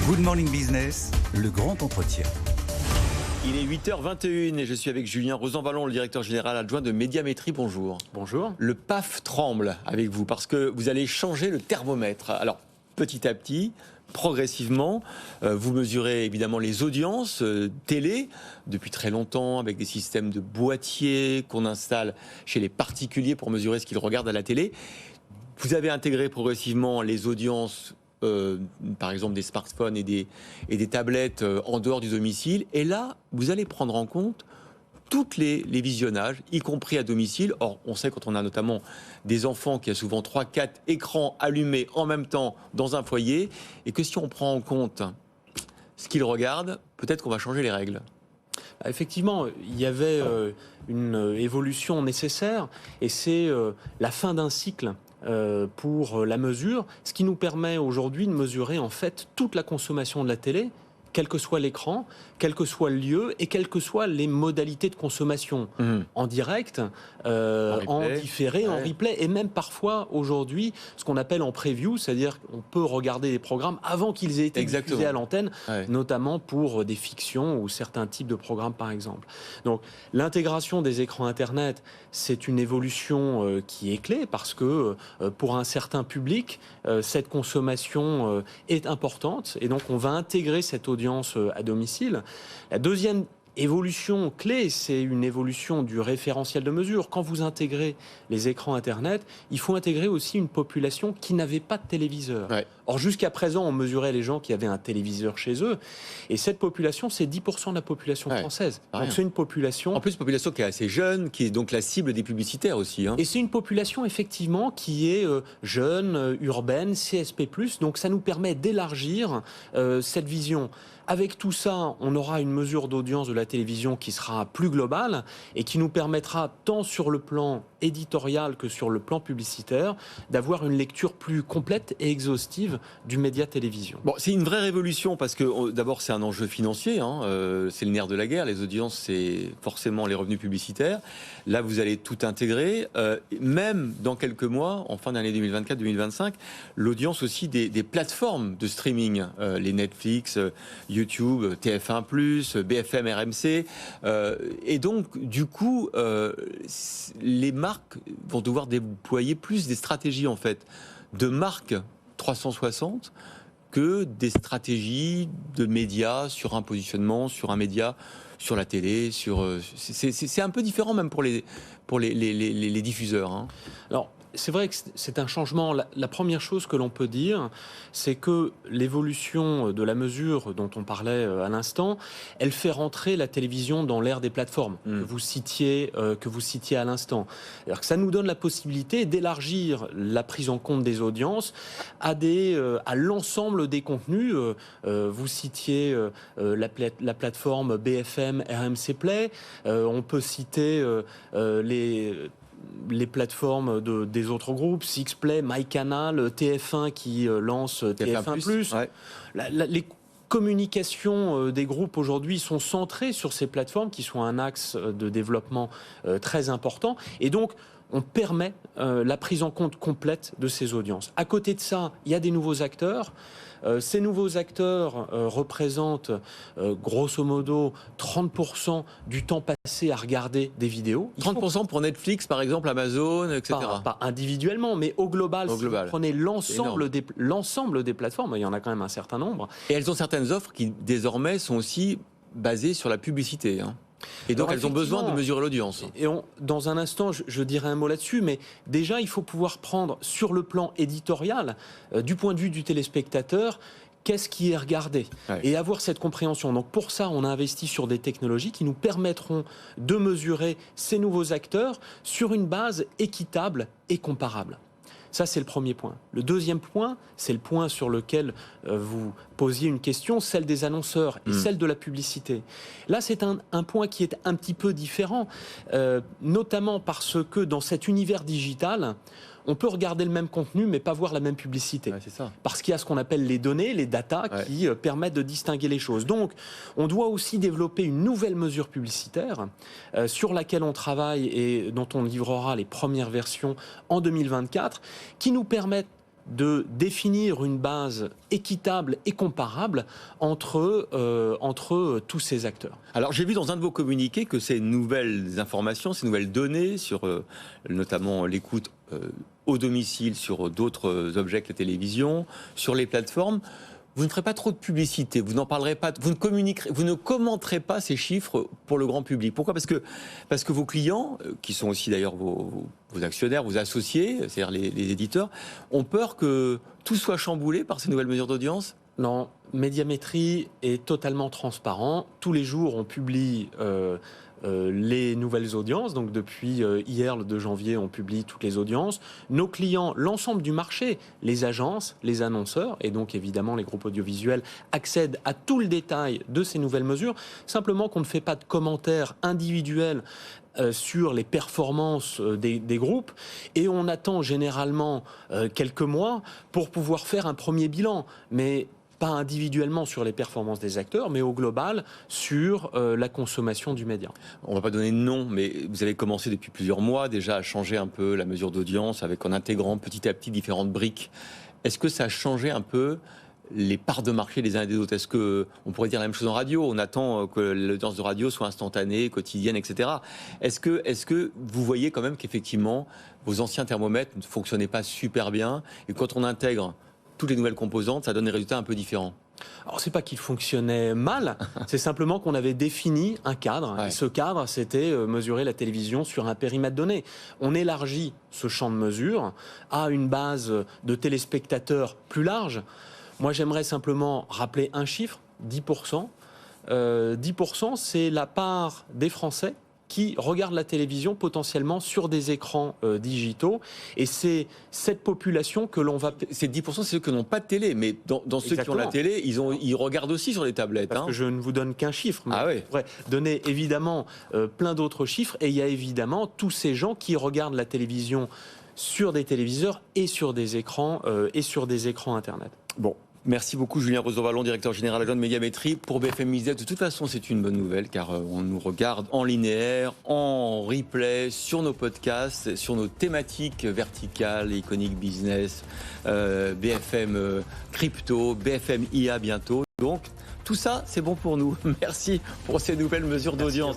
Good Morning Business, le grand entretien. Il est 8h21 et je suis avec Julien Rosanvallon, le directeur général adjoint de Médiamétrie. Bonjour. Bonjour. Le PAF tremble avec vous parce que vous allez changer le thermomètre. Alors, petit à petit, progressivement, vous mesurez évidemment les audiences télé depuis très longtemps avec des systèmes de boîtiers qu'on installe chez les particuliers pour mesurer ce qu'ils regardent à la télé. Vous avez intégré progressivement les audiences par exemple des smartphones et des tablettes en dehors du domicile. Et là, vous allez prendre en compte tous les visionnages, y compris à domicile. Or, on sait quand on a notamment des enfants qui ont souvent 3-4 écrans allumés en même temps dans un foyer, et que si on prend en compte ce qu'ils regardent, peut-être qu'on va changer les règles. Effectivement, il y avait une évolution nécessaire, et c'est la fin d'un cycle pour la mesure, ce qui nous permet aujourd'hui de mesurer en fait toute la consommation de la télé, quel que soit l'écran, quel que soit le lieu et quelles que soient les modalités de consommation, en direct, en différé, en replay, et même parfois aujourd'hui ce qu'on appelle en preview, c'est-à-dire qu'on peut regarder des programmes avant qu'ils aient été diffusés à l'antenne, notamment pour des fictions ou certains types de programmes par exemple. Donc l'intégration des écrans Internet, c'est une évolution qui est clé parce que pour un certain public, cette consommation est importante, et donc on va intégrer cette audience à domicile. La deuxième évolution clé, c'est une évolution du référentiel de mesure. Quand vous intégrez les écrans Internet, il faut intégrer aussi une population qui n'avait pas de téléviseur. Or, jusqu'à présent, on mesurait les gens qui avaient un téléviseur chez eux. Et cette population, c'est 10% de la population française. Donc, c'est une population... En plus, une population qui est assez jeune, qui est donc la cible des publicitaires aussi. Et c'est une population, effectivement, qui est jeune, urbaine, CSP+. Donc, ça nous permet d'élargir cette vision. Avec tout ça, on aura une mesure d'audience de la télévision qui sera plus globale et qui nous permettra, tant sur le plan éditorial que sur le plan publicitaire, d'avoir une lecture plus complète et exhaustive du média télévision. Bon, c'est une vraie révolution parce que d'abord c'est un enjeu financier, c'est le nerf de la guerre, les audiences c'est forcément les revenus publicitaires. Là vous allez tout intégrer, même dans quelques mois, en fin d'année 2024-2025, l'audience aussi des plateformes de streaming, les Netflix, YouTube, TF1+, BFM, RMC, et donc du coup les marques vont devoir déployer plus des stratégies en fait de marque 360 que des stratégies de médias sur un positionnement, sur un média, sur la télé, c'est un peu différent même pour les diffuseurs. Alors, c'est vrai que c'est un changement. La première chose que l'on peut dire, c'est que l'évolution de la mesure dont on parlait à l'instant, elle fait rentrer la télévision dans l'ère des plateformes que vous citiez à l'instant. Alors que ça nous donne la possibilité d'élargir la prise en compte des audiences à l'ensemble des contenus. Vous citiez la plateforme BFM, RMC Play. On peut citer les plateformes des autres groupes, Sixplay, MyCanal, TF1 qui lance TF1+. Les communications des groupes aujourd'hui sont centrées sur ces plateformes qui sont un axe de développement très important. Et donc, on permet la prise en compte complète de ces audiences. À côté de ça, il y a des nouveaux acteurs. Ces nouveaux acteurs représentent grosso modo 30% du temps passé à regarder des vidéos. 30% pour Netflix par exemple, Amazon, etc. Pas individuellement, mais au global, si vous prenez l'ensemble des plateformes, il y en a quand même un certain nombre. Et elles ont certaines offres qui désormais sont aussi basées sur la publicité. Et donc elles ont besoin de mesurer l'audience. Et dans un instant, je dirai un mot là-dessus, mais déjà il faut pouvoir prendre sur le plan éditorial, du point de vue du téléspectateur, qu'est-ce qui est regardé et avoir cette compréhension. Donc pour ça, on a investi sur des technologies qui nous permettront de mesurer ces nouveaux acteurs sur une base équitable et comparable. Ça, c'est le premier point. Le deuxième point, c'est le point sur lequel vous posiez une question, celle des annonceurs et celle de la publicité. Là, c'est un point qui est un petit peu différent, notamment parce que dans cet univers digital, on peut regarder le même contenu mais pas voir la même publicité. Ouais, c'est ça. Parce qu'il y a ce qu'on appelle les données, les data qui permettent de distinguer les choses. Donc, on doit aussi développer une nouvelle mesure publicitaire sur laquelle on travaille et dont on livrera les premières versions en 2024, qui nous permettent de définir une base équitable et comparable entre tous ces acteurs. Alors j'ai vu dans un de vos communiqués que ces nouvelles informations, ces nouvelles données sur notamment l'écoute au domicile, sur d'autres objets que la télévision, sur les plateformes, vous ne ferez pas trop de publicité, vous n'en parlerez pas, vous ne commenterez pas ces chiffres pour le grand public. Pourquoi ? Parce que vos clients, qui sont aussi d'ailleurs vos actionnaires, vos associés, c'est-à-dire les éditeurs, ont peur que tout soit chamboulé par ces nouvelles mesures d'audience ? Non, Médiamétrie est totalement transparent. Tous les jours, on publie les nouvelles audiences. Donc depuis hier, le 2 janvier, on publie toutes les audiences. Nos clients, l'ensemble du marché, les agences, les annonceurs et donc évidemment les groupes audiovisuels accèdent à tout le détail de ces nouvelles mesures. Simplement qu'on ne fait pas de commentaires individuels sur les performances des groupes et on attend généralement quelques mois pour pouvoir faire un premier bilan. Mais pas individuellement sur les performances des acteurs, mais au global sur la consommation du média. On ne va pas donner de nom, mais vous avez commencé depuis plusieurs mois déjà à changer un peu la mesure d'audience en intégrant petit à petit différentes briques. Est-ce que ça a changé un peu les parts de marché des uns et des autres? Est-ce qu'on pourrait dire la même chose en radio? On attend que l'audience de radio soit instantanée, quotidienne, etc. Est-ce que vous voyez quand même qu'effectivement vos anciens thermomètres ne fonctionnaient pas super bien et quand on intègre toutes les nouvelles composantes, ça donne des résultats un peu différents? Alors, c'est pas qu'il fonctionnait mal, c'est simplement qu'on avait défini un cadre. Ouais. Et ce cadre, c'était mesurer la télévision sur un périmètre donné. On élargit ce champ de mesure à une base de téléspectateurs plus large. Moi, j'aimerais simplement rappeler un chiffre, 10%. 10%, c'est la part des Français qui regardent la télévision potentiellement sur des écrans digitaux. Et c'est cette population que l'on va... Ces 10%, c'est ceux qui n'ont pas de télé. Mais dans ceux qui ont la télé, ils regardent aussi sur les tablettes. Parce que je ne vous donne qu'un chiffre. Mais oui. Je pourrais donner évidemment plein d'autres chiffres. Et il y a évidemment tous ces gens qui regardent la télévision sur des téléviseurs et sur des écrans Internet. Bon. Merci beaucoup Julien Roseau-Vallon, directeur général adjoint de Médiamétrie pour BFM Business. De toute façon, c'est une bonne nouvelle car on nous regarde en linéaire, en replay, sur nos podcasts, sur nos thématiques verticales, Iconic Business, BFM Crypto, BFM IA bientôt. Donc tout ça, c'est bon pour nous. Merci pour ces nouvelles mesures d'audience.